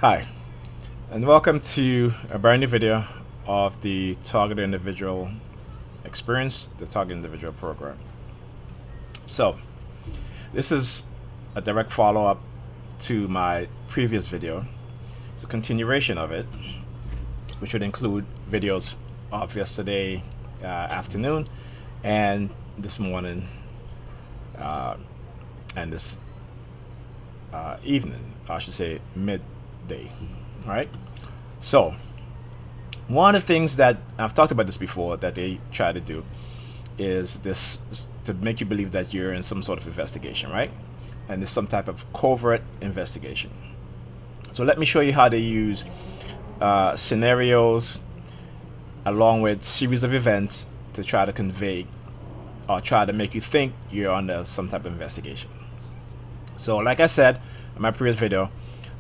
Hi, and welcome to a brand new video of the Target Individual Experience, the Target Individual Program. So, this is a direct follow-up to my previous video. It's a continuation of it, which would include videos of yesterday afternoon and this morning and this evening, I should say midday. All right. So, one of the things that I've talked about this before that they try to do is this to make you believe that you're in some sort of investigation, right? And there's some type of covert investigation. So let me show you how they use scenarios along with series of events to try to convey or try to make you think you're under some type of investigation. So like I said in my previous video,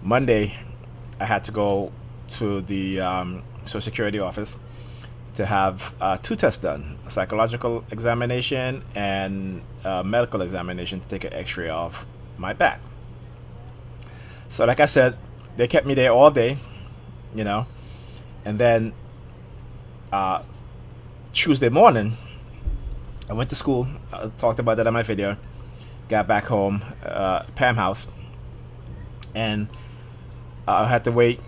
Monday I had to go to the Social Security office to have two tests done, a psychological examination and a medical examination to take an x-ray of my back. So like I said, they kept me there all day, you know, and then Tuesday morning I went to school. I talked about that in my video. Got back home, Pam house, and I had to wait.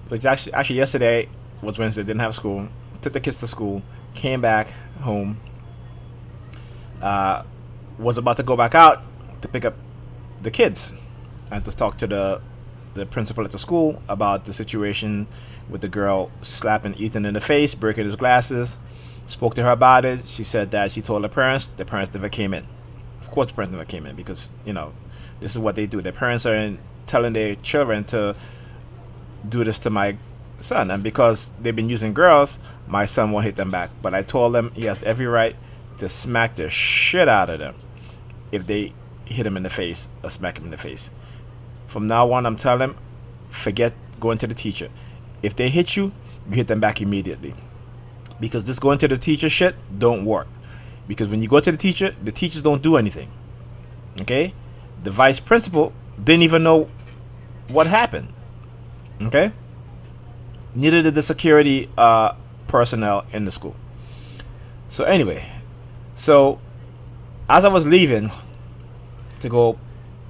Which actually yesterday was Wednesday. Didn't have school. Took the kids to school. Came back home. Was about to go back out to pick up the kids and to talk to the principal at the school about the situation with the girl slapping Ethan in the face, breaking his glasses. Spoke to her about it. She said that she told her parents. The parents never came in. Of course, the parents never came in because, you know, this is what they do. Their parents are telling their children to do this to my son. And because they've been using girls, my son won't hit them back. But I told him he has every right to smack the shit out of them if they hit him in the face or smack him in the face. From now on, I'm telling him, forget going to the teacher. If they hit you, you hit them back immediately. Because this going to the teacher shit don't work. Because when you go to the teachers don't do anything. Okay? The vice principal didn't even know what happened. Okay? Neither did the security personnel in the school. So anyway, so as I was leaving to go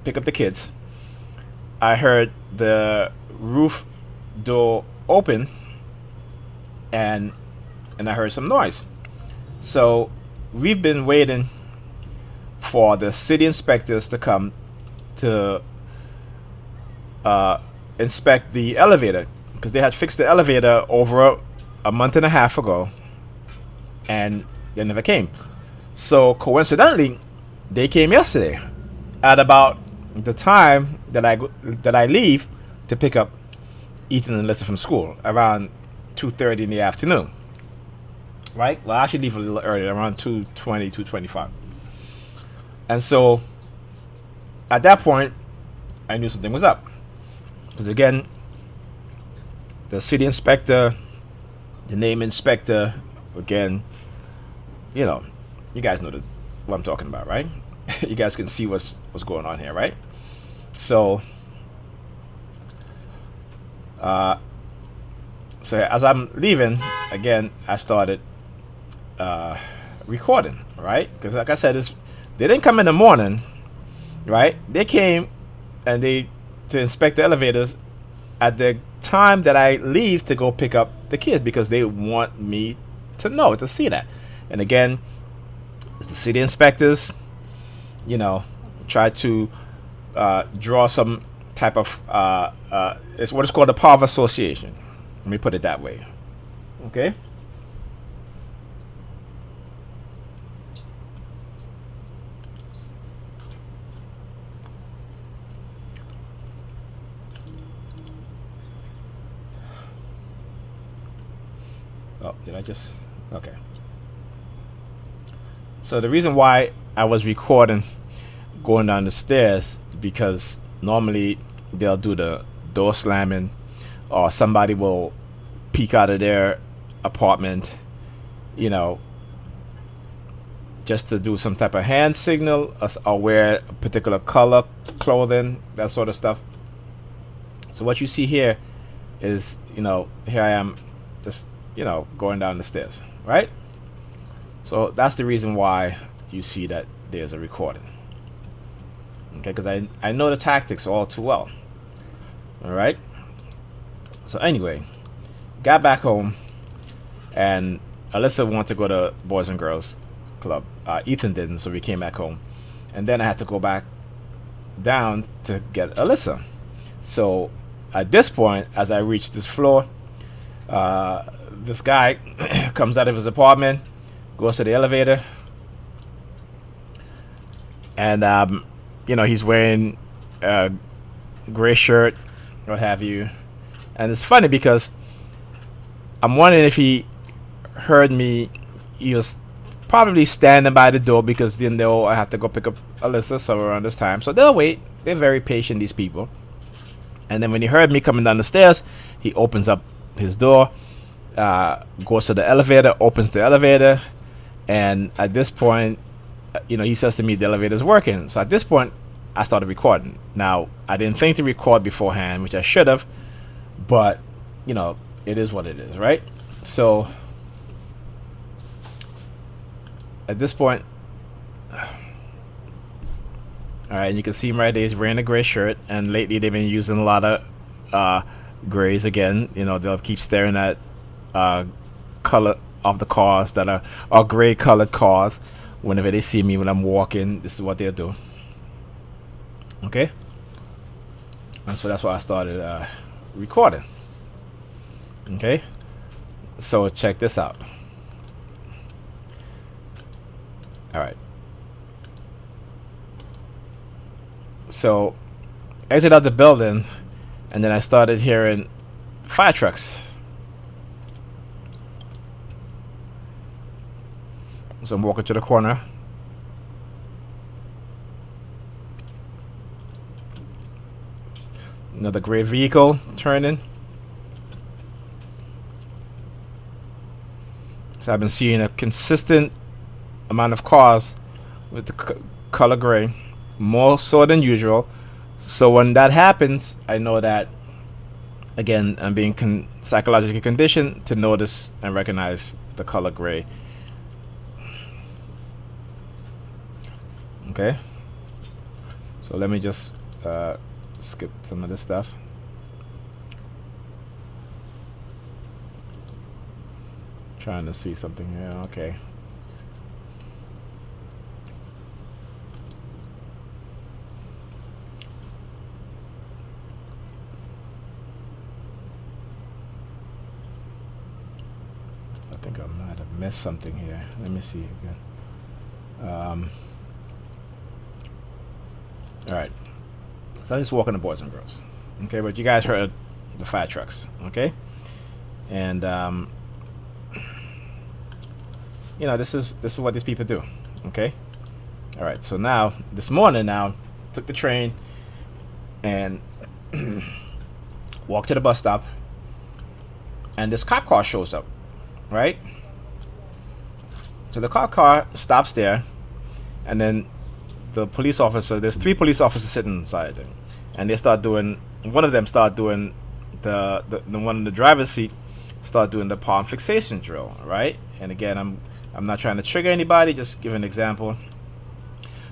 pick up the kids, I heard the roof door open and I heard some noise. So we've been waiting for the city inspectors to come to inspect the elevator because they had fixed the elevator over a month and a half ago and they never came. So coincidentally, they came yesterday at about the time that I leave to pick up Ethan and Lisa from school around 2:30 in the afternoon. Right? Well, I actually leave a little earlier, around 2:20, 2:25. And so, at that point, I knew something was up. Because again, the city inspector, the name inspector, again, you know, you guys know what I'm talking about, right? You guys can see what's going on here, right? So, as I'm leaving, again, I started recording, right? Because like I said, they didn't come in the morning, right? They came and to inspect the elevators at the time that I leave to go pick up the kids because they want me to see that. And again, it's the city inspectors, you know, try to draw some type of it's what is called a power of association. Let me put it that way. Okay. Oh, did I just? Okay. So the reason why I was recording going down the stairs because normally they'll do the door slamming or somebody will peek out of their apartment, you know, just to do some type of hand signal or wear a particular color clothing, that sort of stuff. So what you see here is, here I am, just, going down the stairs, right? So that's the reason why you see that there's a recording. Okay, because I know the tactics all too well. All right. So anyway, got back home, and Alyssa wanted to go to Boys and Girls Club. Ethan didn't, so we came back home, and then I had to go back down to get Alyssa. So at this point, as I reached this floor, this guy comes out of his apartment, goes to the elevator, and he's wearing a gray shirt, what have you. And it's funny because I'm wondering if he heard me. He was probably standing by the door because they know I have to go pick up Alyssa, so around this time. So they'll wait. They're very patient, these people. And then when he heard me coming down the stairs, he opens up his door, goes to the elevator, opens the elevator, and at this point, he says to me, the elevator's working. So at this point, I started recording. Now, I didn't think to record beforehand, which I should have, but, it is what it is, right? So at this point, all right, and you can see him right there. He's wearing a gray shirt, and lately they've been using a lot of grays again. They'll keep staring at color of the cars that are gray colored cars. Whenever they see me when I'm walking, this is what they'll do. Okay, and so that's why I started recording. Okay, so check this out. All right. So, exit out the building, and then I started hearing fire trucks. So I'm walking to the corner. Another gray vehicle turning. So I've been seeing a consistent amount of cars with the color gray, more so than usual. So when that happens, I know that, again, I'm being psychologically conditioned to notice and recognize the color gray. Okay, so let me just skip some of this stuff. Trying to see something here. Okay. I think I might have missed something here. Let me see again. All right. So I'm just walking the Boys and Girls. Okay, but you guys heard the fire trucks. Okay, and this is what these people do. Okay. All right. So now this morning, took the train and walked to the bus stop, and this cop car shows up. Right. So the cop car stops there, and then the police officer. There's 3 police officers sitting inside them, and they start doing. One of them start doing the one in the driver's seat start doing the palm fixation drill. Right. And again, I'm not trying to trigger anybody. Just give an example.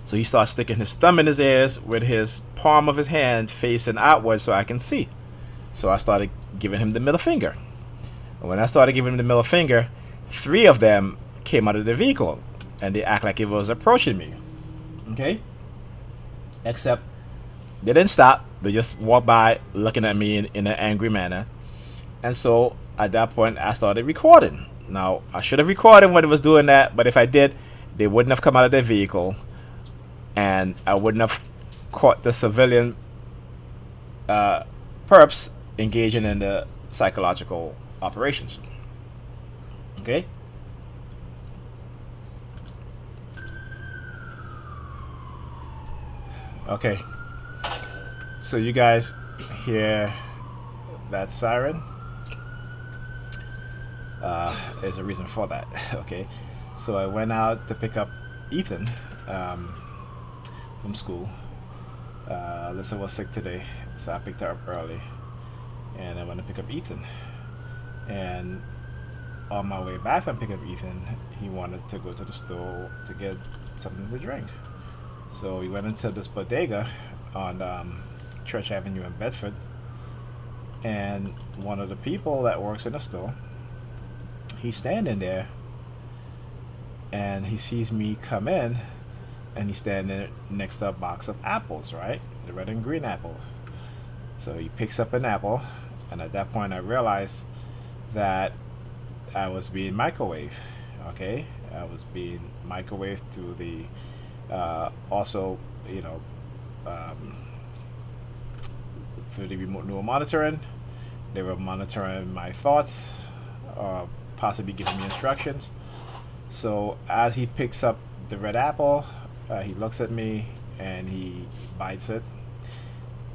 So he starts sticking his thumb in his ears with his palm of his hand facing outwards so I can see. So I started giving him the middle finger. And when I started giving him the middle finger, 3 of them came out of the vehicle, and they act like it was approaching me. Okay? Except they didn't stop. They just walked by looking at me in an angry manner. And so at that point, I started recording. Now, I should have recorded when it was doing that, but if I did, they wouldn't have come out of their vehicle, and I wouldn't have caught the civilian perps engaging in the psychological operations. Okay? Okay. So you guys hear that siren? There's a reason for that. Okay. So I went out to pick up Ethan from school. Alyssa was sick today, so I picked her up early. and I went to pick up Ethan. And on my way back from picking up Ethan, he wanted to go to the store to get something to drink. So we went into this bodega on Church Avenue in Bedford, and one of the people that works in the store, he's standing there, and he sees me come in, and he's standing next to a box of apples, right? The red and green apples. So he picks up an apple, and at that point I realized that I was being microwaved. Okay, I was being microwaved through the also, you know, um, through the remote neural monitoring. They were monitoring my thoughts, possibly giving me instructions. So as he picks up the red apple, he looks at me and he bites it,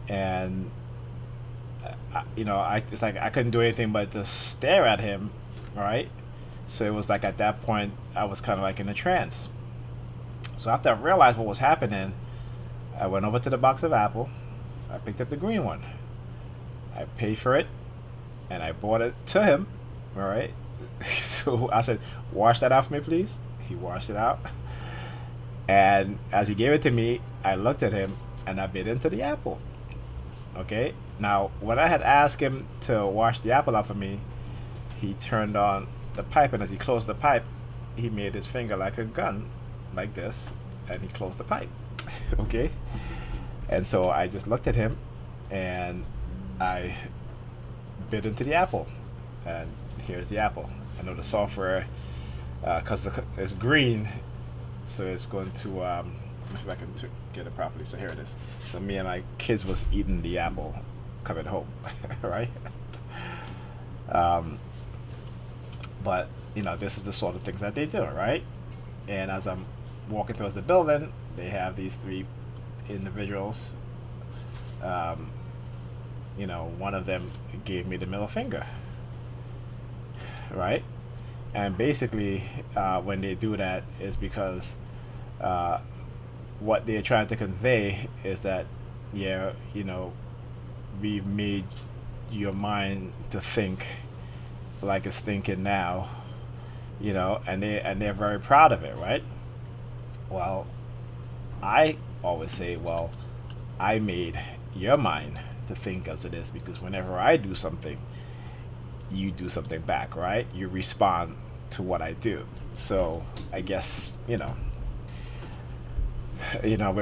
and it's like I couldn't do anything but just stare at him, right? So it was like at that point I was kind of like in a trance. So after I realized what was happening, I went over to the box of apple. I picked up the green one. I paid for it, and I brought it to him. All right. So I said, "Wash that out for me, please." He washed it out, and as he gave it to me, I looked at him and I bit into the apple. Okay. Now, when I had asked him to wash the apple out for me, he turned on the pipe, and as he closed the pipe, he made his finger like a gun, like this, and he closed the pipe. Okay. And so I just looked at him, and I bit into the apple, and here's the apple. I know the software, because it's green, so it's going to, let me see if I can get it properly. So here it is. So me and my kids was eating the apple coming home, right? But, this is the sort of things that they do, right? And as I'm walking towards the building, they have these three individuals. One of them gave me the middle finger, right? And basically, when they do that, is because what they're trying to convey is that, we've made your mind to think like it's thinking now, and they're very proud of it, right? Well, I always say, well, I made your mind to think as it is, because whenever I do something, you do something back, right? You respond to what I do. So I guess, we're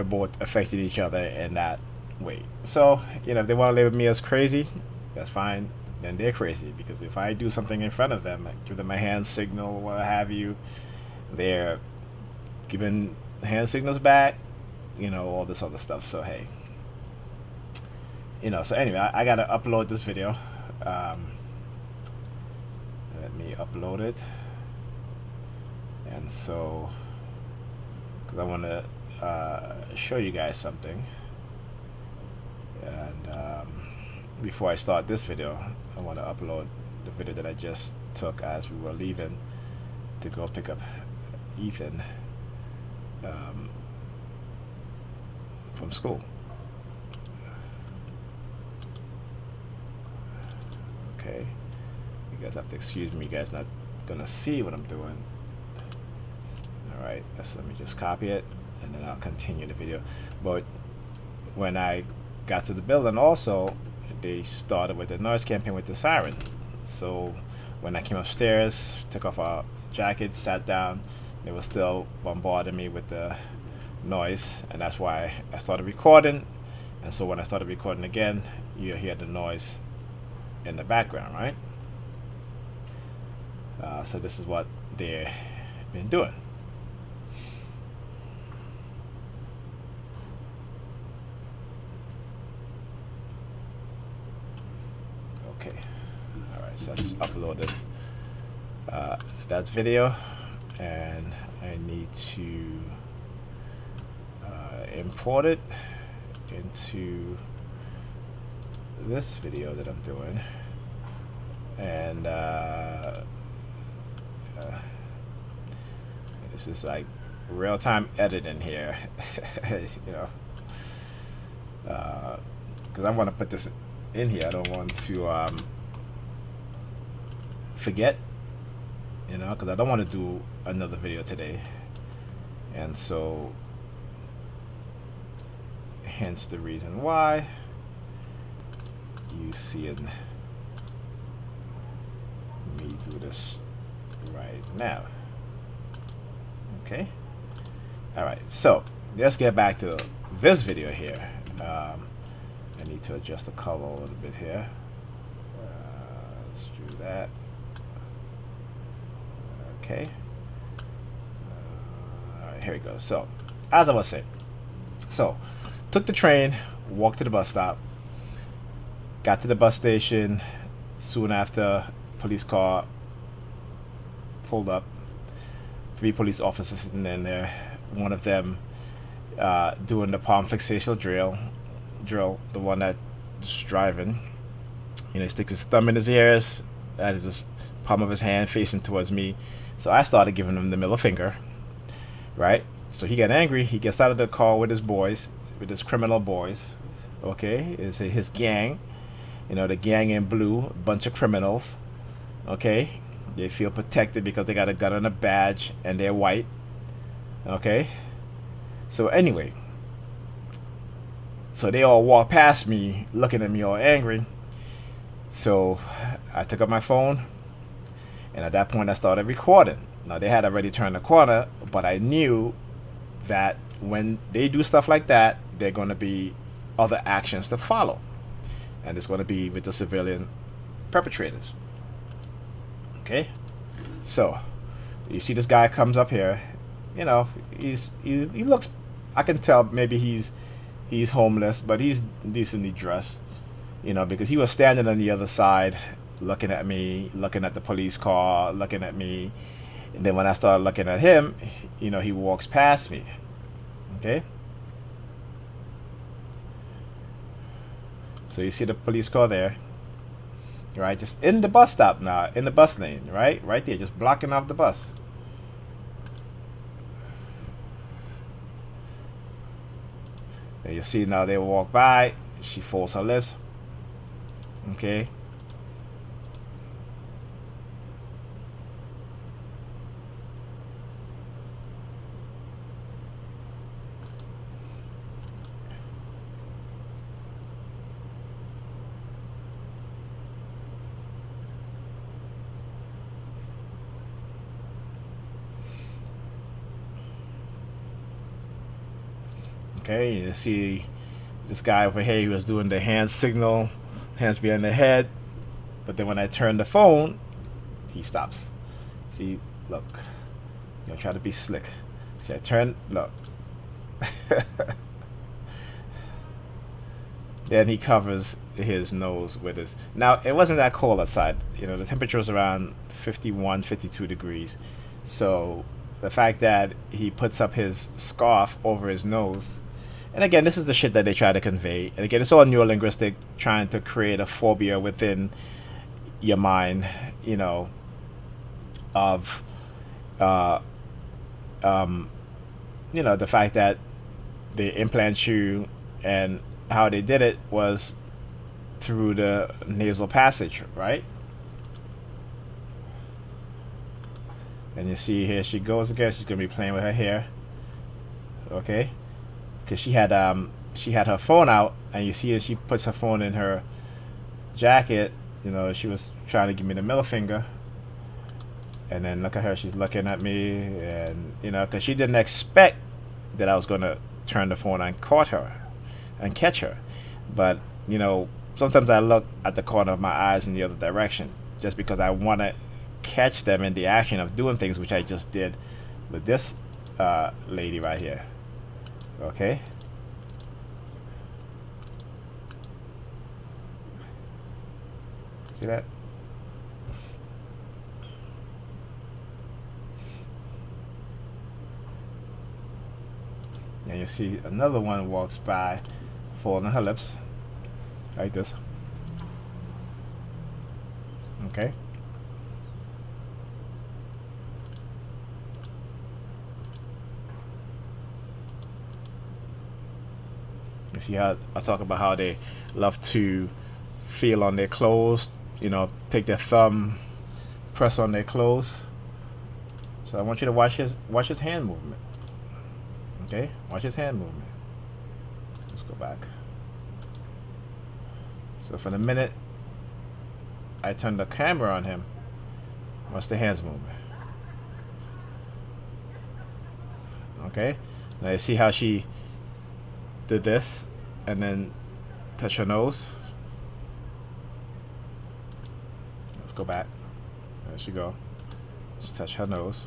both affecting each other in that way. So, if they want to live with me as crazy, that's fine. Then they're crazy, because if I do something in front of them, like give them a hand signal, what have you, they're giving hand signals back, all this other stuff. So hey, so anyway, I gotta upload this video. Let me upload it. And so, because I want to show you guys something. And before I start this video, I want to upload the video that I just took as we were leaving to go pick up Ethan from school. Okay, you guys have to excuse me, you guys not gonna see what I'm doing. Alright, so let me just copy it, and then I'll continue the video. But when I got to the building also, they started with the noise campaign with the siren. So when I came upstairs, took off our jackets, sat down, they were still bombarding me with the noise, and that's why I started recording. And so when I started recording again, you hear the noise in the background, right? So this is what they've been doing. Okay, all right, so I just uploaded that video, and I need to import it into this video that I'm doing, and this is like real-time editing here. Because I want to put this in here. I don't want to forget, you know, because I don't want to do another video today, and so hence the reason why you see me do this right now. Okay. All right. So let's get back to this video here. I need to adjust the color a little bit here. Let's do that. Okay. All right. Here we go. So as I was saying, so took the train, walked to the bus stop, got to the bus station. Soon after, police car pulled up. 3 police officers sitting in there. One of them doing the palm fixation drill. The one that's driving. You know, he sticks his thumb in his ears. That is the palm of his hand facing towards me. So I started giving him the middle finger. Right. So he got angry. He gets out of the car with his boys, with his criminal boys. Okay, it's his gang. You know, the gang in blue, a bunch of criminals. Okay. They feel protected because they got a gun and a badge and they're white. Okay. So anyway. So they all walk past me, looking at me all angry. So I took up my phone. And at that point I started recording. Now they had already turned the corner, but I knew that when they do stuff like that, there are going to be other actions to follow. And it's going to be with the civilian perpetrators. Okay, so you see this guy comes up here. You know, he looks. I can tell maybe he's homeless, but he's decently dressed. You know, because he was standing on the other side, looking at me, looking at the police car, looking at me. And then when I started looking at him, you know, he walks past me. Okay. So you see the police car there. Right, just in the bus stop now, in the bus lane, right there, just blocking off the bus. And you see now they walk by, she folds her lips. Okay. Okay, you see this guy over here, he was doing the hand signal, hands behind the head. But then when I turn the phone, he stops. See, look. You know, try to be slick. See, I turn, look. Then he covers his nose with his. Now, it wasn't that cold outside. You know, the temperature was around 51, 52 degrees. So the fact that he puts up his scarf over his nose. And again, this is the shit that they try to convey. And again, it's all neurolinguistic, trying to create a phobia within your mind, you know, of, you know, the fact that they implant you, and how they did it was through the nasal passage, right? And you see here she goes again. She's gonna be playing with her hair. Okay. Because she had her phone out, and you see she puts her phone in her jacket. You know, she was trying to give me the middle finger, and then look at her, she's looking at me, and you know, because she didn't expect that I was gonna turn the phone and catch her. But you know, sometimes I look at the corner of my eyes in the other direction just because I want to catch them in the action of doing things, which I just did with this lady right here. Okay. See that? And you see another one walks by, folding her lips, like this. Okay. You see how I talk about how they love to feel on their clothes, you know, take their thumb, press on their clothes. So I want you to watch his hand movement. Okay, watch his hand movement. Let's go back. So for the minute I turn the camera on him, watch the hands movement. Okay, now you see how she did this and then touch her nose. Let's go back. There she go. Just touch her nose.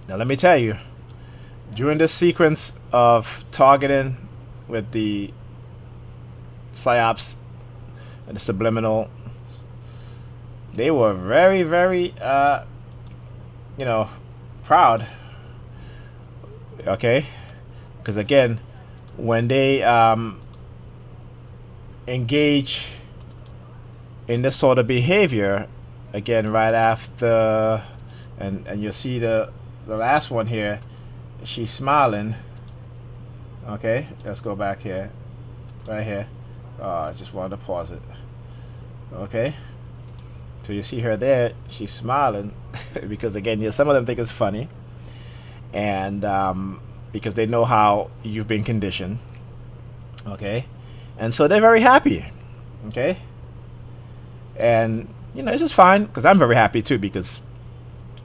Now let me tell you, during this sequence of targeting with the psyops and the subliminal, they were very, very, you know, proud. Okay, because again, when they engage in this sort of behavior, again, right after, and you'll see the last one here, she's smiling. Okay, let's go back here, right here. I just wanted to pause it. Okay, so you see her there, she's smiling because again, yeah, some of them think it's funny, and because they know how you've been conditioned. Okay, and so they're very happy. Okay, and you know, it's just fine because I'm very happy too, because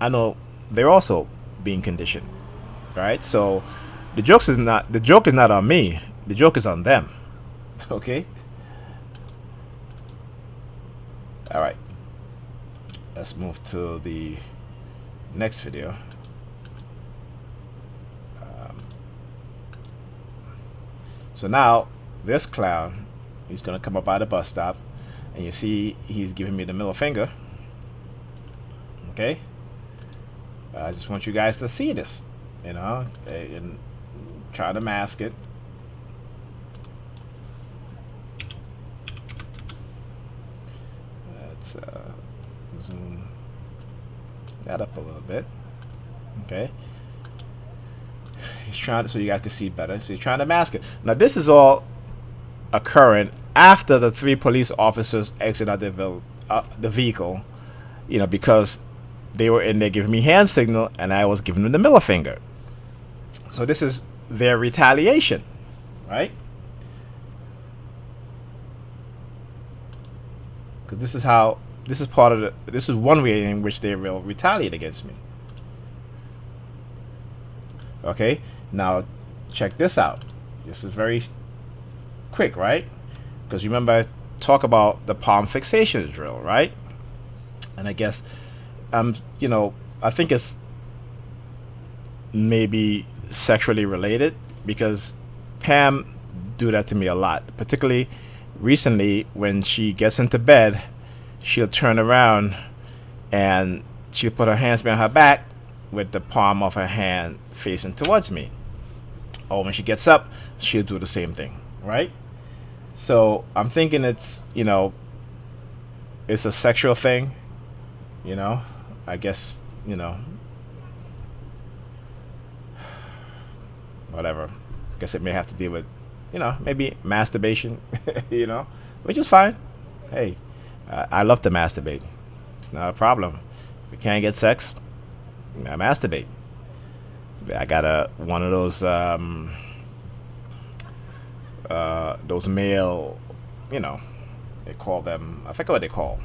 I know they're also being conditioned, right? So the joke is not on me, the joke is on them. Okay, all right, let's move to the next video. So now this clown, he's gonna come up by the bus stop, and you see he's giving me the middle finger. Okay, I just want you guys to see this, you know, and try to mask it. Let's zoom that up a little bit. Okay, he's trying to, so you guys can see better. So he's trying to mask it. Now this is all occurring after the 3 police officers exit out the vehicle, you know, because they were in there giving me hand signal and I was giving them the middle finger. So this is their retaliation, right? Because this is how, this is part of the, this is one way in which they will retaliate against me. Okay, now check this out. This is very quick, right? Because remember I talk about the palm fixation drill, right? And I guess you know, I think it's maybe sexually related, because Pam do that to me a lot, particularly recently when she gets into bed, she'll turn around and she'll put her hands behind her back with the palm of her hand facing towards me. Or when she gets up, she'll do the same thing, right? So I'm thinking it's, you know, it's a sexual thing, you know. I guess, you know, whatever. I guess it may have to deal with, you know, maybe masturbation, you know, which is fine. Hey, I love to masturbate. It's not a problem. If you can't get sex, I masturbate. I got one of those male, you know, they call them, I forget what they call,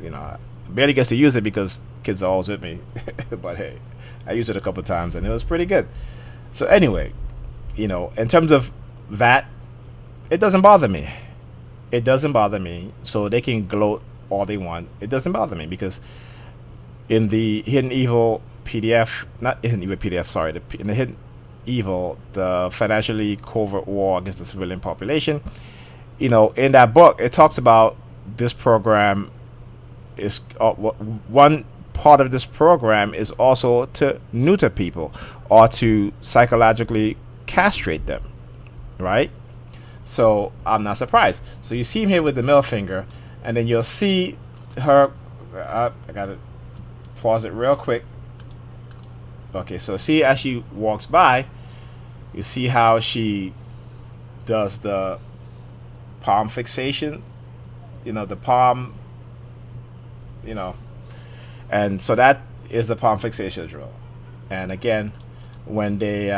you know, barely gets to use it because kids are always with me. But hey, I used it a couple times and it was pretty good. So anyway, you know, in terms of that, it doesn't bother me. It doesn't bother me. So they can gloat all they want. It doesn't bother me because in the Hidden Evil PDF, not Hidden Evil PDF, sorry, in the Hidden Evil, the financially covert war against the civilian population, you know, in that book, it talks about this program is one part of this program is also to neuter people or to psychologically castrate them, right? So I'm not surprised. So you see him here with the middle finger, and then you'll see her. I got it pause it real quick. Okay, so see, as she walks by, you see how she does the palm fixation, the palm, you know, and so that is the palm fixation drill. And again, when they,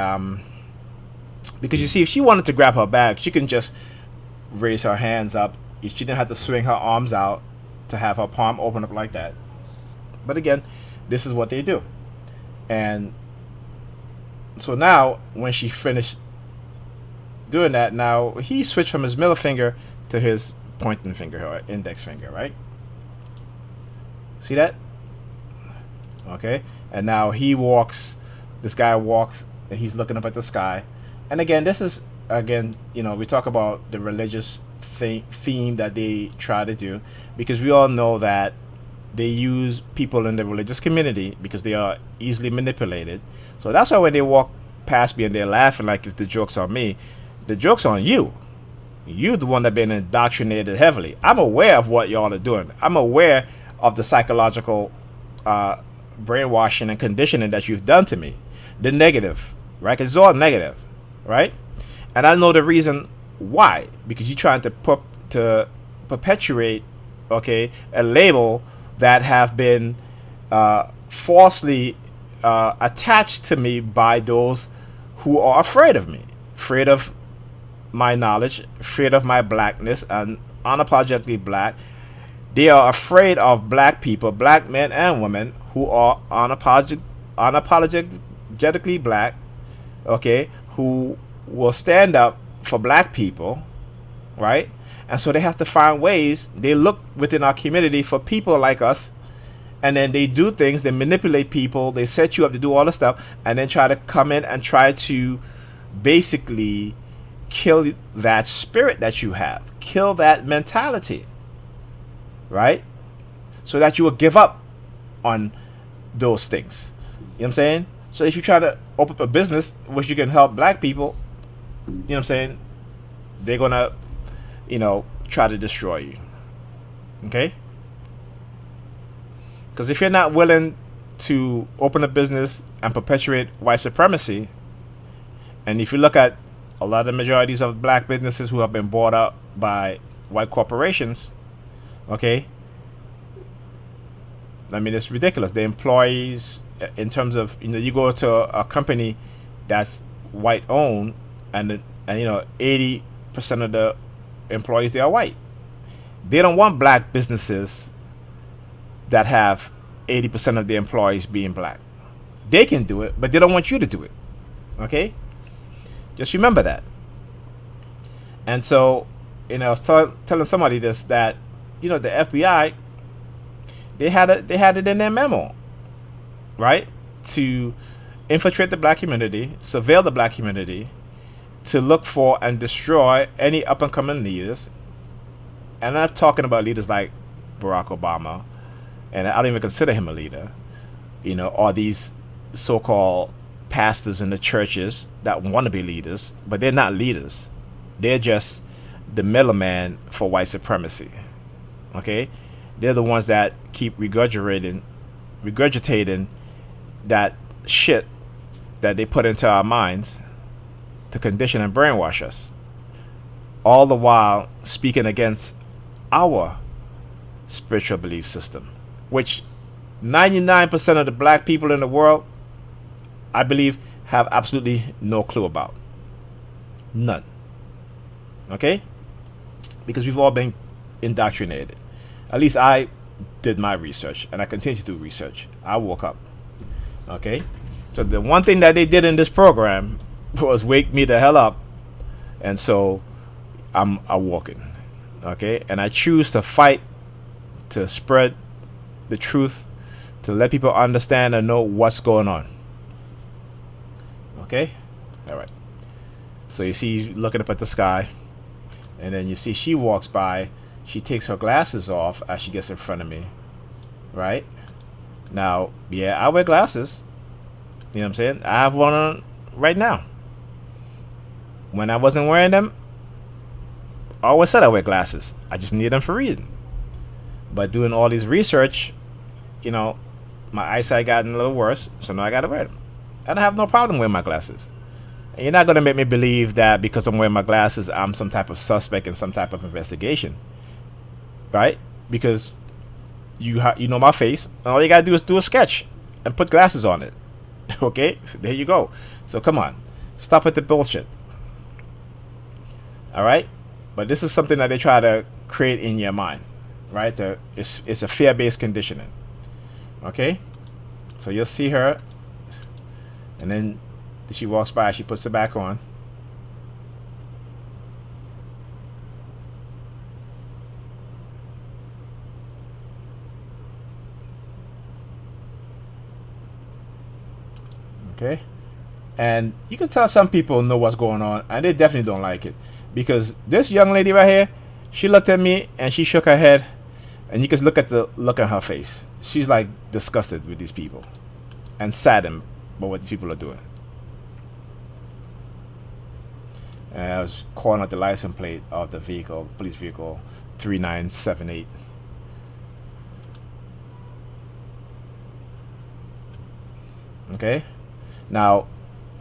because you see, if she wanted to grab her bag, she can just raise her hands up. She didn't have to swing her arms out to have her palm open up like that. But again, this is what they do. And so now, when she finished doing that, now he switched from his middle finger to his pointing finger or index finger, right? See that? Okay. And now he walks, this guy walks, and he's looking up at the sky. And again, this is, we talk about the religious theme that they try to do, because we all know that they use people in the religious community because they are easily manipulated. So that's why when they walk past me and they're laughing like if the joke's on me, the joke's on you. You're the one that's been indoctrinated heavily. I'm aware of what y'all are doing. I'm aware of the psychological brainwashing and conditioning that you've done to me. The negative, right? 'Cause it's all negative, right? And I know the reason why. Because you're trying to perpetuate, okay, a label that have been falsely attached to me by those who are afraid of me, afraid of my knowledge, afraid of my blackness, and unapologetically black. They are afraid of black people, black men and women who are unapologetically black, okay, who will stand up for black people, right? And so they have to find ways. They look within our community for people like us, and then they do things. They manipulate people. They set you up to do all the stuff, and then try to come in and try to basically kill that spirit that you have, kill that mentality, right? So that you will give up on those things. You know what I'm saying? So if you try to open up a business which you can help black people, you know what I'm saying, they're gonna, try to destroy you. Okay? Because if you're not willing to open a business and perpetuate white supremacy, and if you look at a lot of the majorities of black businesses who have been bought up by white corporations, okay, I mean, it's ridiculous. The employees, in terms of, you go to a company that's white owned, and 80% of the employees, they are white. They don't want black businesses that have 80% of the employees being black. They can do it, but they don't want you to do it. Okay? Just remember that. And so, I was telling somebody this, that, the FBI, they had it in their memo, right? To infiltrate the black community, surveil the black community, to look for and destroy any up-and-coming leaders. And I'm not talking about leaders like Barack Obama, and I don't even consider him a leader, or these so-called pastors in the churches that want to be leaders, but they're not leaders. They're just the middleman for white supremacy. Okay? They're the ones that keep regurgitating that shit that they put into our minds to condition and brainwash us, all the while speaking against our spiritual belief system, which 99% of the black people in the world, I believe, have absolutely no clue about. None. Okay? Because we've all been indoctrinated. At least I did my research, and I continue to do research. I woke up. Okay? So the one thing that they did in this program was wake me the hell up. And so I'm awoken. Okay? And I choose to fight to spread the truth, to let people understand and know what's going on. Okay? All right. So you see, looking up at the sky, and then you see she walks by. She takes her glasses off as she gets in front of me. Right? Now, yeah, I wear glasses. You know what I'm saying? I have one on right now. When I wasn't wearing them, I always said I wear glasses. I just need them for reading. But doing all these research, my eyesight gotten a little worse, so now I gotta wear them. And I have no problem wearing my glasses. And you're not gonna make me believe that because I'm wearing my glasses, I'm some type of suspect in some type of investigation, right? Because you know my face, and all you gotta do is do a sketch and put glasses on it. Okay, there you go. So come on, stop with the bullshit. All right, but this is something that they try to create in your mind, right? It's a fear-based conditioning. Okay, so you'll see her, and then she walks by, she puts it back on. Okay, and you can tell some people know what's going on, and they definitely don't like it, because this young lady right here, she looked at me and she shook her head, and you can look at the look on her face. She's like disgusted with these people and saddened by what these people are doing. And I was calling out the license plate of the vehicle, police vehicle 3978. Okay, now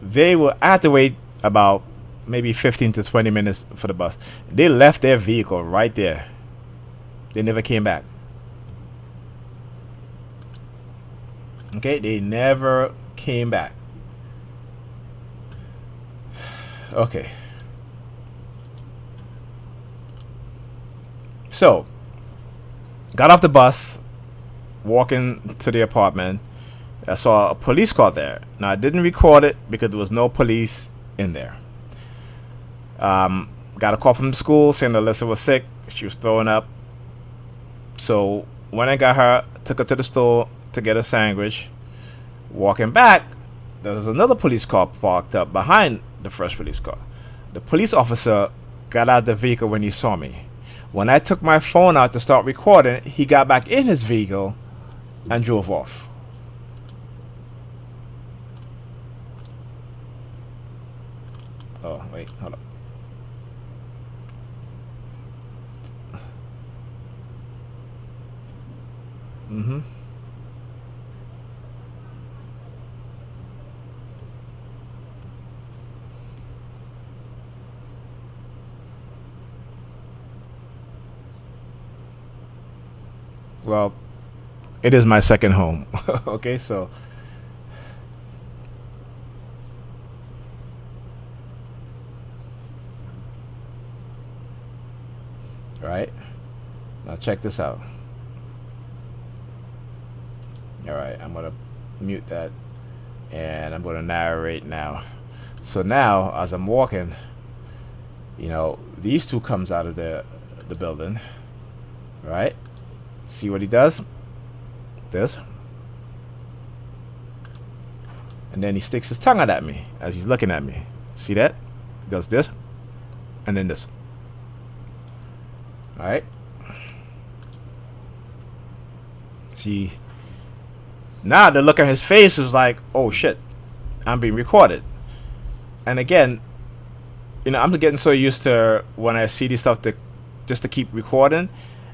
they will have to wait about maybe 15 to 20 minutes for the bus. They left their vehicle right there. They never came back. Okay, they never came back. Okay. So, got off the bus, walking to the apartment. I saw a police car there. Now, I didn't record it because there was no police in there. Got a call from the school saying that Alyssa was sick. She was throwing up. So, when I got her, took her to the store to get a sandwich. Walking back, there was another police car parked up behind the first police car. The police officer got out of the vehicle when he saw me. When I took my phone out to start recording, he got back in his vehicle and drove off. Oh, wait, hold up. Mm-hmm. Well, it is my second home. Okay, so right now, check this out. All right, I'm gonna mute that, and I'm gonna narrate now. So now, as I'm walking, these two comes out of the building, right? See what he does? This. And then he sticks his tongue out at me as he's looking at me. See that? He does this. And then this. Alright? See. Now the look on his face is like, oh shit, I'm being recorded. And again, I'm getting so used to when I see this stuff just to keep recording,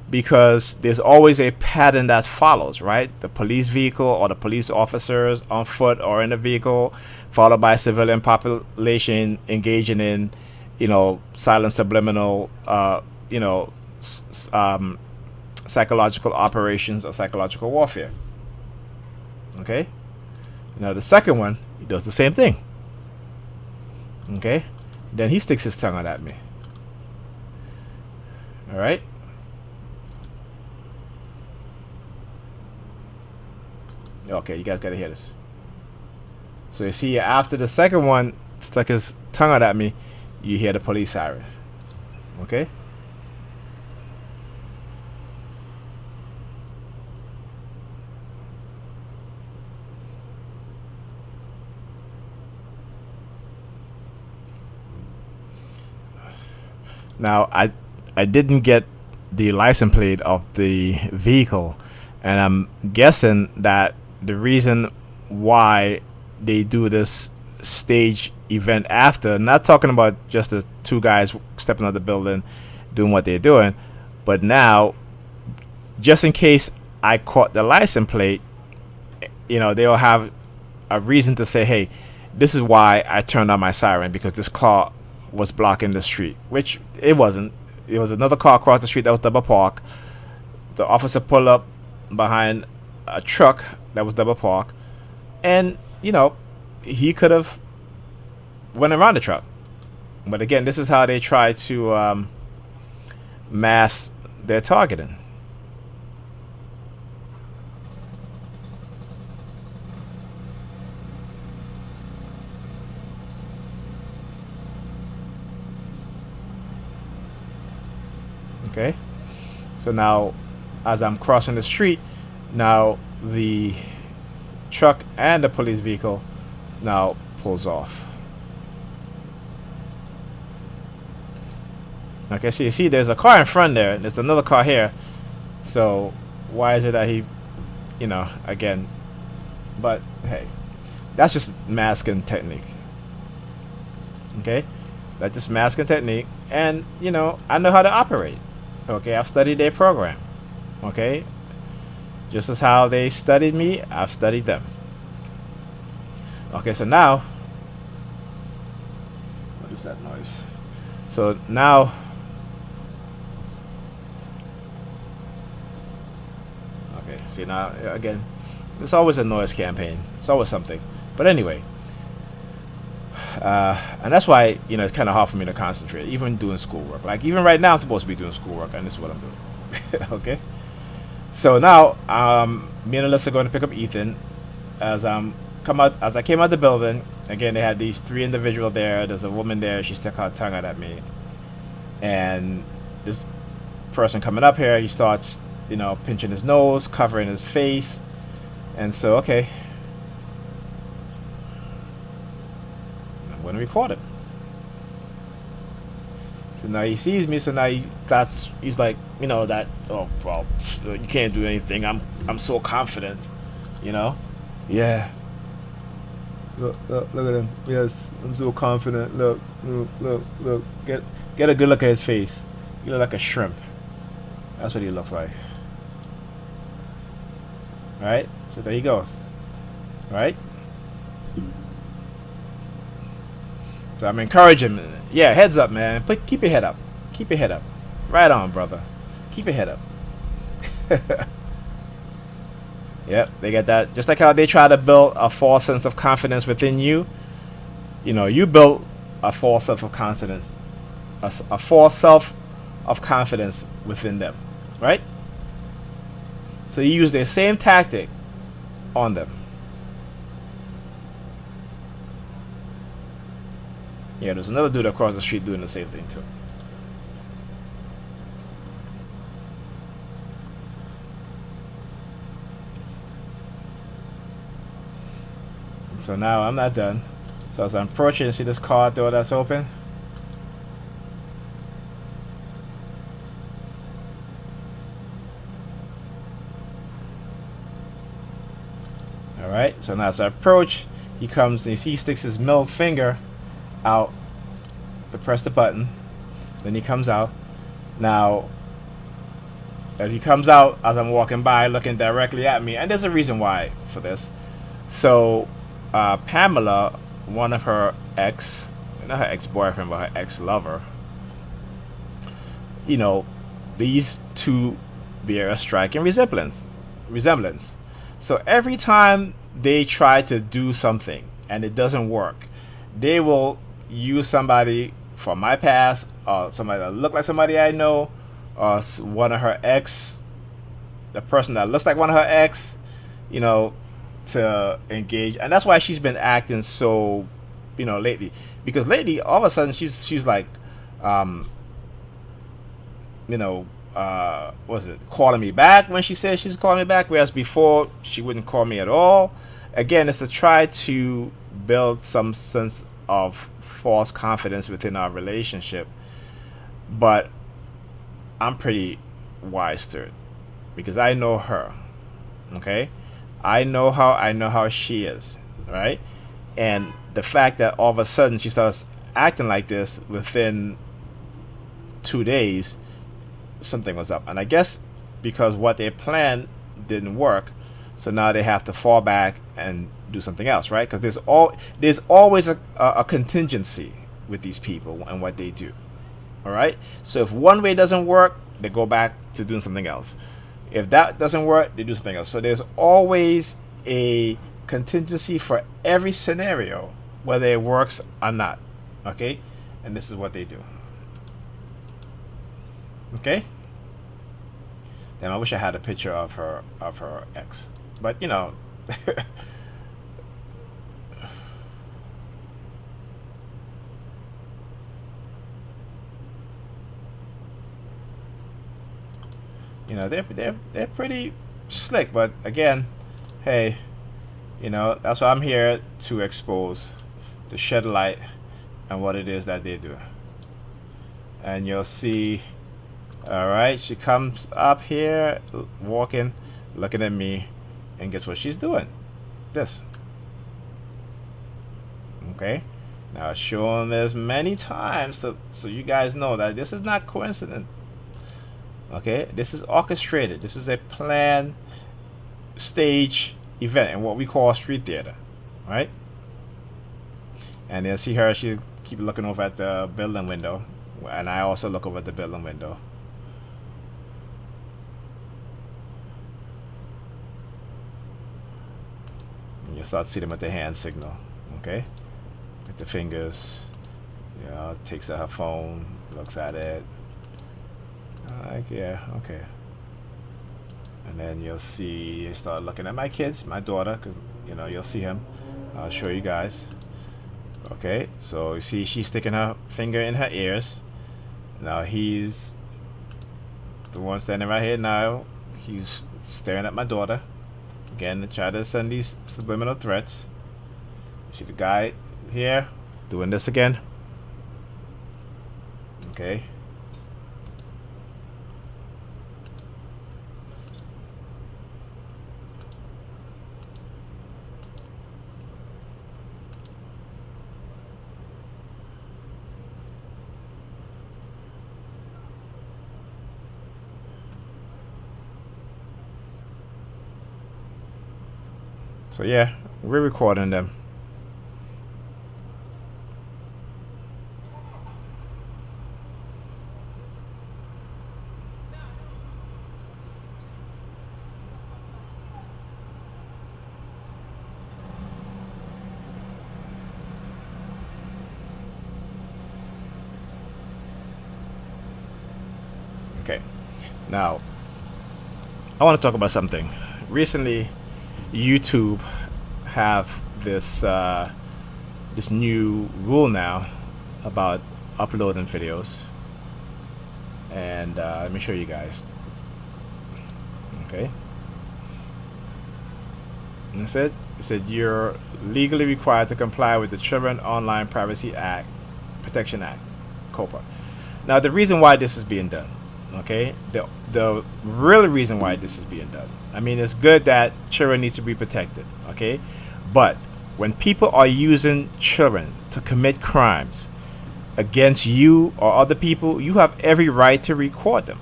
because there's always a pattern that follows, right? The police vehicle or the police officers on foot or in the vehicle, followed by civilian population engaging in, silent subliminal, psychological operations or psychological warfare. Okay? Now the second one, he does the same thing. Okay? Then he sticks his tongue out at me. Alright? Okay, you guys gotta hear this. So you see, after the second one stuck his tongue out at me, you hear the police siren. Okay? Now, I didn't get the license plate of the vehicle, and I'm guessing that the reason why they do this stage event after, not talking about just the two guys stepping out of the building doing what they're doing, but now, just in case I caught the license plate they'll have a reason to say, hey, this is why I turned on my siren, because this car was blocking the street, which it wasn't. It was another car across the street that was double parked. The officer pulled up behind a truck that was double parked, and he could have went around the truck. But again, this is how they try to mask their targeting. Okay, so now as I'm crossing the street, now the truck and the police vehicle now pulls off. Okay, so you see there's a car in front there, there's another car here. So why is it that he, again, but hey, that's just masking technique. Okay, that's just masking technique, and I know how to operate. Okay, I've studied their program. Okay, just as how they studied me, I've studied them. Okay, so now, what is that noise? So now, okay, see now, again, it's always a noise campaign. It's always something. But anyway, and that's why it's kind of hard for me to concentrate, even doing schoolwork. Like even right now, I'm supposed to be doing schoolwork, and this is what I'm doing. Okay. So now, me and Alyssa are going to pick up Ethan. As I came out the building, again they had these three individuals there. There's a woman there. She stuck her tongue out at me, and this person coming up here, he starts, pinching his nose, covering his face, and so okay. Going to record it. So now he sees me. So now he's like, that. Oh, well, you can't do anything. I'm so confident. Yeah. Look at him. Yes, I'm so confident. Look. Get a good look at his face. He looks like a shrimp. That's what he looks like. All right. So there he goes. All right. So I'm encouraging him. Yeah, heads up, man. Keep your head up. Keep your head up. Right on, brother. Keep your head up. Yep, they get that. Just like how they try to build a false sense of confidence within you. You built a false self of confidence. A false self of confidence within them. Right? So you use their same tactic on them. Yeah, there's another dude across the street doing the same thing too. So now I'm not done. So as I'm approaching, see this car door that's open? Alright, so now as I approach, he comes and you see he sticks his middle finger out to press the button. Then he comes out. Now as he comes out, as I'm walking by looking directly at me, and there's a reason why for this. So Pamela, one of her not her ex-boyfriend but her ex-lover, these two bear a striking resemblance. So every time they try to do something and it doesn't work, they will use somebody from my past, or somebody that look like somebody I know, or one of her ex, the person that looks like one of her ex, to engage. And that's why she's been acting so, lately. Because lately, all of a sudden, she's like, was it calling me back when she said she's calling me back, whereas before she wouldn't call me at all. Again, it's to try to build some sense of false confidence within our relationship. But I'm pretty wise to it because I know her. Okay, I know how she is, right? And the fact that all of a sudden she starts acting like this within 2 days, something was up. And I guess because what they planned didn't work, So now they have to fall back and do something else, right? Because there's always a contingency with these people and what they do. All right. So if one way doesn't work, they go back to doing something else. If that doesn't work, they do something else. So there's always a contingency for every scenario, whether it works or not. Okay. And this is what they do. Okay. Then I wish I had a picture of her ex, but you know. You know, they're pretty slick, but again, hey, you know, that's why I'm here to expose, to shed light on what it is that they do. And you'll see, all right, she comes up here walking, looking at me, and guess what she's doing? This. Okay, now I've shown this many times so you guys know that this is not coincidence. Okay, this is orchestrated. This is a planned stage event and what we call street theater, right? And you'll see her, she keep looking over at the building window, and I also look over at the building window. And you start to see them with the hand signal, okay? With the fingers, you know, takes out her phone, looks at it. Like, yeah, okay. And then you'll see, you start looking at my kids, my daughter, cause, you know, you'll see him. I'll show you guys. Okay, so you see she's sticking her finger in her ears. Now he's the one standing right here now. He's staring at my daughter. Again, to try to send these subliminal threats. See the guy here doing this again. Okay. So yeah, we're recording them. Okay, now I want to talk about something. Recently, YouTube have this this new rule now about uploading videos, and let me show you guys. Okay, and it said you're legally required to comply with the Children Online Privacy Act Protection Act, COPA. Now the reason why this is being done, okay, the real reason why this is being done, I mean, it's good that children need to be protected, okay, but when people are using children to commit crimes against you or other people, you have every right to record them,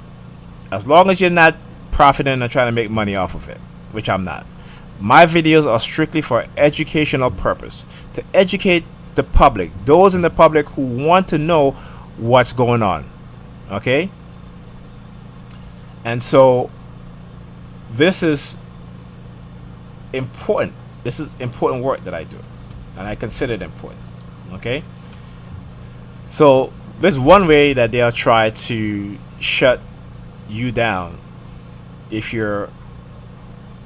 as long as you're not profiting and trying to make money off of it, which I'm not. My videos are strictly for educational purpose, to educate the public, those in the public who want to know what's going on, okay? And so this is important. This is important work that I do, and I consider it important, okay? So there's one way that they'll try to shut you down if your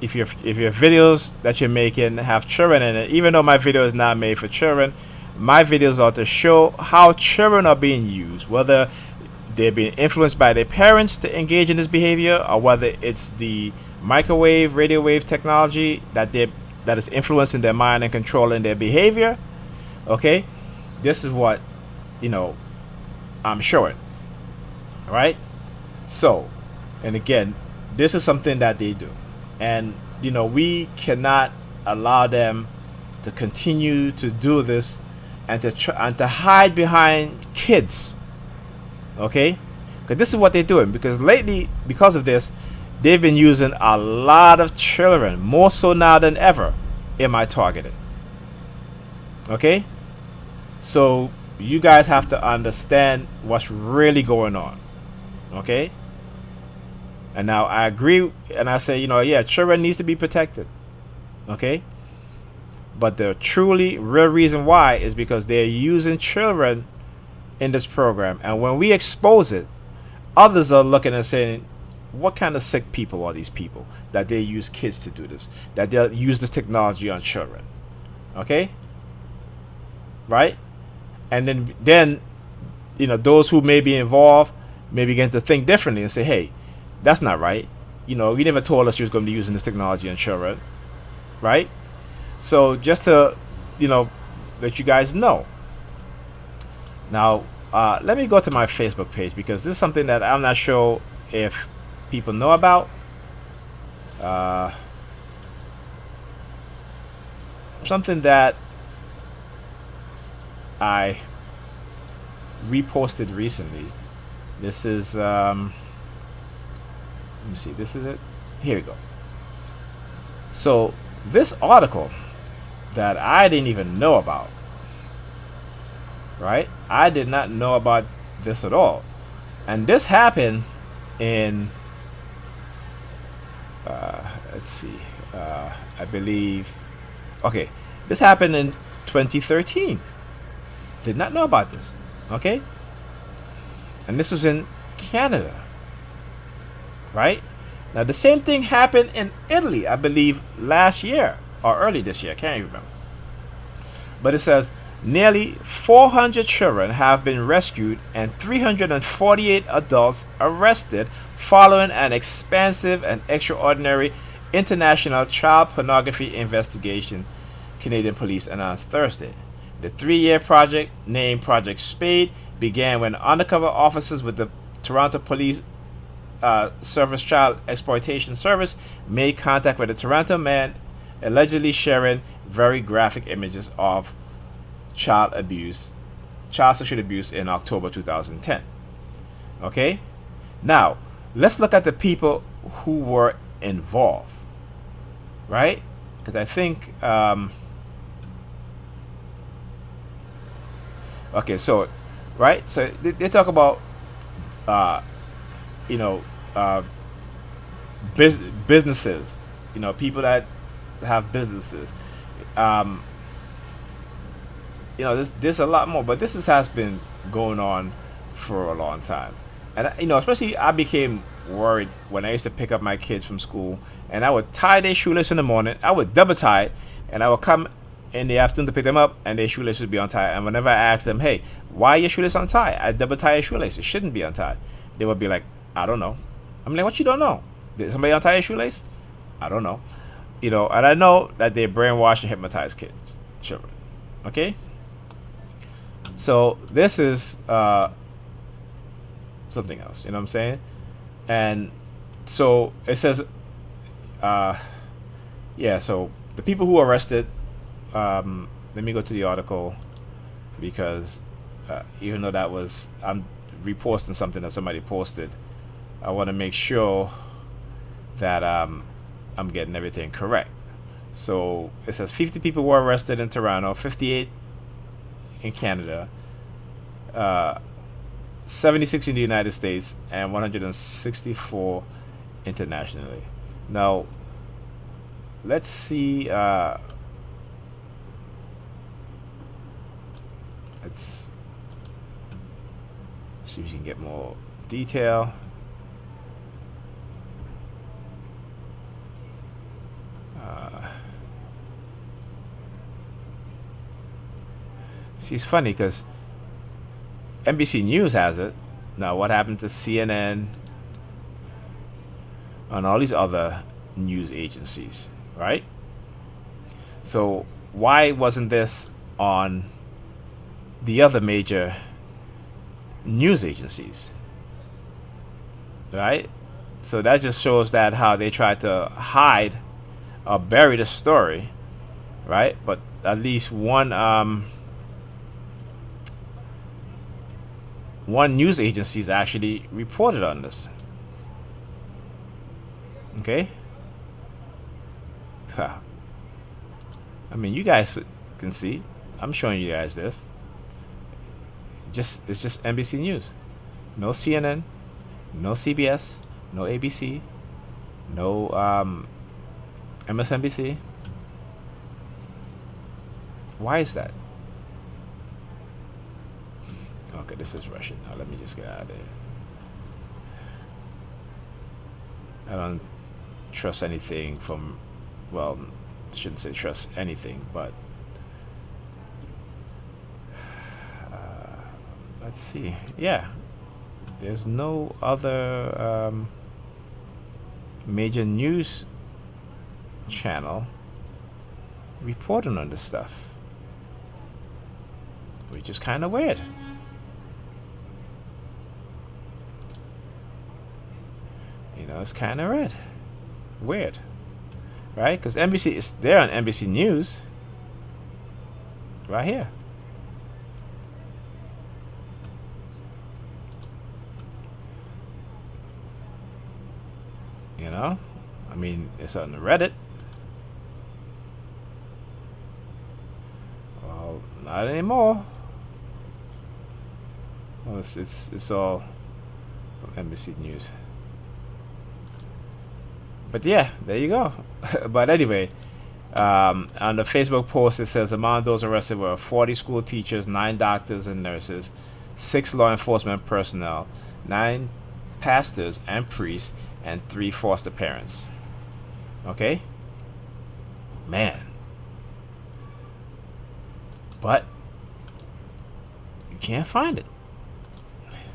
videos that you're making have children in it. Even though my video is not made for children, my videos are to show how children are being used, whether they're being influenced by their parents to engage in this behavior, or whether it's the microwave, radio wave technology that is influencing their mind and controlling their behavior. Okay, this is what, you know, I'm showing. All right. So, and again, this is something that they do, and you know, we cannot allow them to continue to do this and to hide behind kids. Okay, because this is what they're doing. Because lately, because of this, they've been using a lot of children, more so now than ever, in my targeting. Okay? So you guys have to understand what's really going on. Okay? And now I agree, and I say, yeah, children needs to be protected. Okay? But the truly real reason why is because they're using children in this program. And when we expose it, others are looking and saying, what kind of sick people are these people that they use kids to do this? That they'll use this technology on children. Okay? Right? And then those who may be involved may begin to think differently and say, hey, that's not right. You never told us you was going to be using this technology on children. Right? So just to, let you guys know. Now, let me go to my Facebook page, because this is something that I'm not sure if people know about. Something that I reposted recently. This is, let me see, this is it. Here we go. So, this article that I didn't even know about, right? I did not know about this at all. And this happened in, let's see, I believe, okay, this happened in 2013. Did not know about this, okay? And this was in Canada, right? Now, the same thing happened in Italy, I believe, last year or early this year. I can't even remember. But it says, nearly 400 children have been rescued and 348 adults arrested following an expansive and extraordinary international child pornography investigation, Canadian police announced Thursday. The 3-year project, named Project Spade, began when undercover officers with the Toronto Police Service Child Exploitation Service made contact with a Toronto man allegedly sharing very graphic images of child sexual abuse in October 2010. Okay? Now, let's look at the people who were involved. Right? Because I think okay, so right? So they talk about businesses, people that have businesses. There's a lot more, but this has been going on for a long time. And especially I became worried when I used to pick up my kids from school, and I would tie their shoelace in the morning. I would double tie it, and I would come in the afternoon to pick them up, and their shoelaces would be untied. And whenever I asked them, hey, why are your shoelace untied? I double tie your shoelace. It shouldn't be untied. They would be like, I don't know. I'm like, what you don't know? Did somebody untie your shoelace? I don't know. And I know that they brainwash and hypnotize children. Okay? So this is something else. You know what I'm saying? And so it says, yeah, so the people who were arrested, let me go to the article, because even though that was, I'm reposting something that somebody posted, I want to make sure that I'm getting everything correct. So it says 50 people were arrested in Toronto, 58 in Canada, 76 in the United States, and 164 internationally. Now, let's see. Let's see if we can get more detail. See, it's funny because NBC News has it. Now, what happened to CNN and all these other news agencies, right? So why wasn't this on the other major news agencies, right? So that just shows that how they tried to hide or bury the story, right? But at least one news agency actually reported on this. Okay. I mean, you guys can see. I'm showing you guys this. It's just NBC News. No CNN, no CBS, no ABC, no MSNBC. Why is that? Okay, this is Russian. Now let me just get out of there. I don't trust anything from, well, shouldn't say trust anything, but let's see. Yeah, there's no other major news channel reporting on this stuff, which is kind of weird. You know, it's kind of weird, right? Because NBC is there on NBC News, right here. You know, I mean, it's on the Reddit. Well, not anymore. Well, it's all from NBC News. But yeah, there you go. But anyway, on the Facebook post, it says among those arrested were 40 school teachers, 9 doctors and nurses, 6 law enforcement personnel, 9 pastors and priests, and 3 foster parents. Okay? Man. But you can't find it.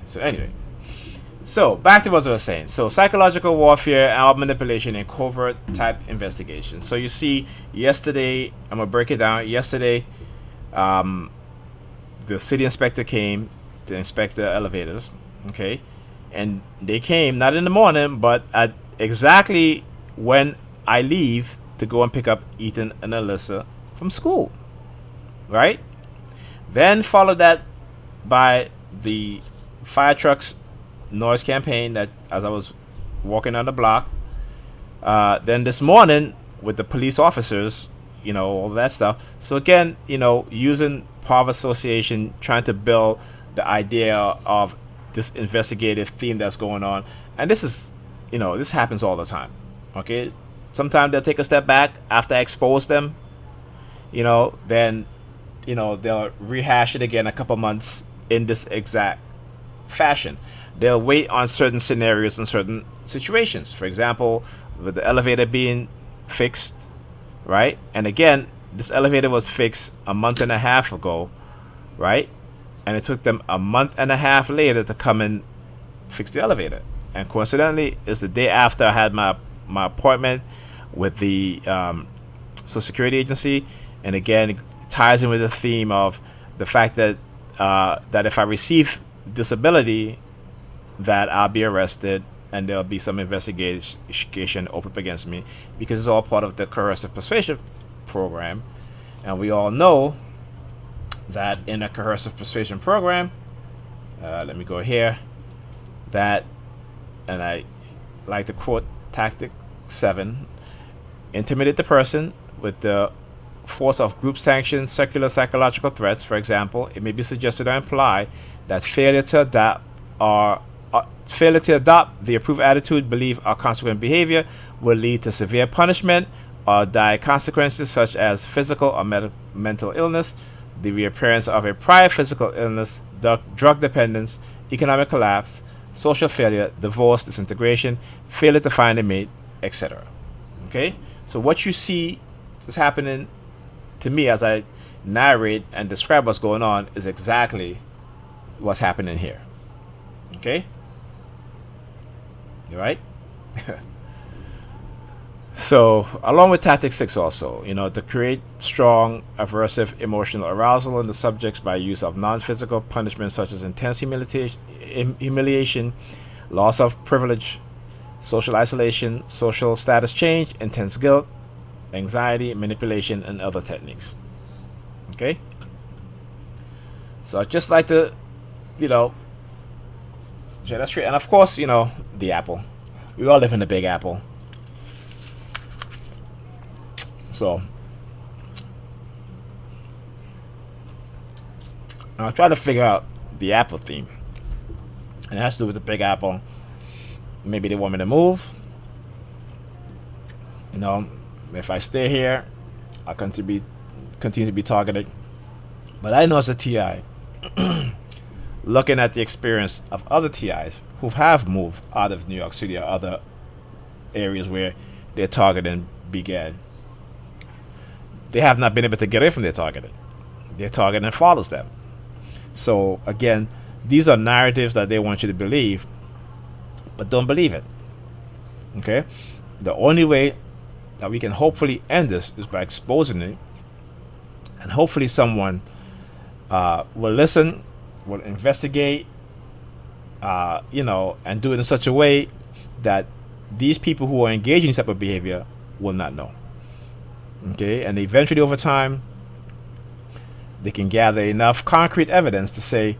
So anyway. So, back to what I was saying. So, psychological warfare, and manipulation, and covert type investigation. So, you see, yesterday, I'm going to break it down. Yesterday, the city inspector came to inspect the elevators. Okay? And they came, not in the morning, but at exactly when I leave to go and pick up Ethan and Alyssa from school. Right? Then, followed that by the fire trucks noise campaign that as I was walking on the block. Then this morning with the police officers, you know, all that stuff. So again, you know, using power of association, trying to build the idea of this investigative theme that's going on. And this is, you know, this happens all the time. Okay? Sometimes they'll take a step back after I expose them, you know, then, you know, they'll rehash it again a couple months in this exact fashion. They'll wait on certain scenarios and certain situations. For example, with the elevator being fixed, right? And again, this elevator was fixed a month and a half ago, right? And it took them a month and a half later to come and fix the elevator. And coincidentally, it's the day after I had my appointment with the Social Security Agency. And again, it ties in with the theme of the fact that that if I receive disability, that I'll be arrested and there'll be some investigation opened against me, because it's all part of the Coercive Persuasion program. And we all know that in a Coercive Persuasion program, let me go here, that, and I like to quote Tactic 7, intimidate the person with the force of group sanctioned secular psychological threats. For example, it may be suggested or implied that failure to adopt the approved attitude, belief, or consequent behavior will lead to severe punishment or dire consequences such as physical or mental illness, the reappearance of a prior physical illness, drug dependence, economic collapse, social failure, divorce, disintegration, failure to find a mate, etc. Okay? So what you see is happening to me as I narrate and describe what's going on is exactly what's happening here. Okay? You right? So, along with Tactic 6 also, you know, to create strong, aversive emotional arousal in the subjects by use of non-physical punishment such as intense humiliation, loss of privilege, social isolation, social status change, intense guilt, anxiety, manipulation, and other techniques. Okay? So I'd just like to, you know, share that straight. And of course, you know, the apple. We all live in the big apple. So I'll try to figure out the Apple theme, and it has to do with the Big Apple. Maybe they want me to move. You know, if I stay here, I'll continue to be targeted. But I know as a TI, looking at the experience of other TIs who have moved out of New York City or other areas where their targeting began, they have not been able to get away from their targeting. Their targeting follows them. So again, these are narratives that they want you to believe, but don't believe it. Okay? The only way that we can hopefully end this is by exposing it, and hopefully someone will listen, will investigate, and do it in such a way that these people who are engaging in this type of behavior will not know. Okay, and eventually over time, they can gather enough concrete evidence to say,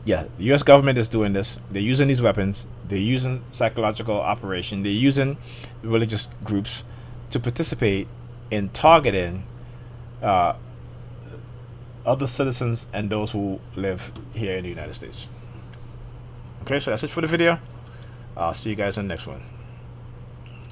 yeah, the U.S. government is doing this. They're using these weapons. They're using psychological operation. They're using religious groups to participate in targeting other citizens and those who live here in the United States. Okay, so that's it for the video. I'll see you guys in the next one.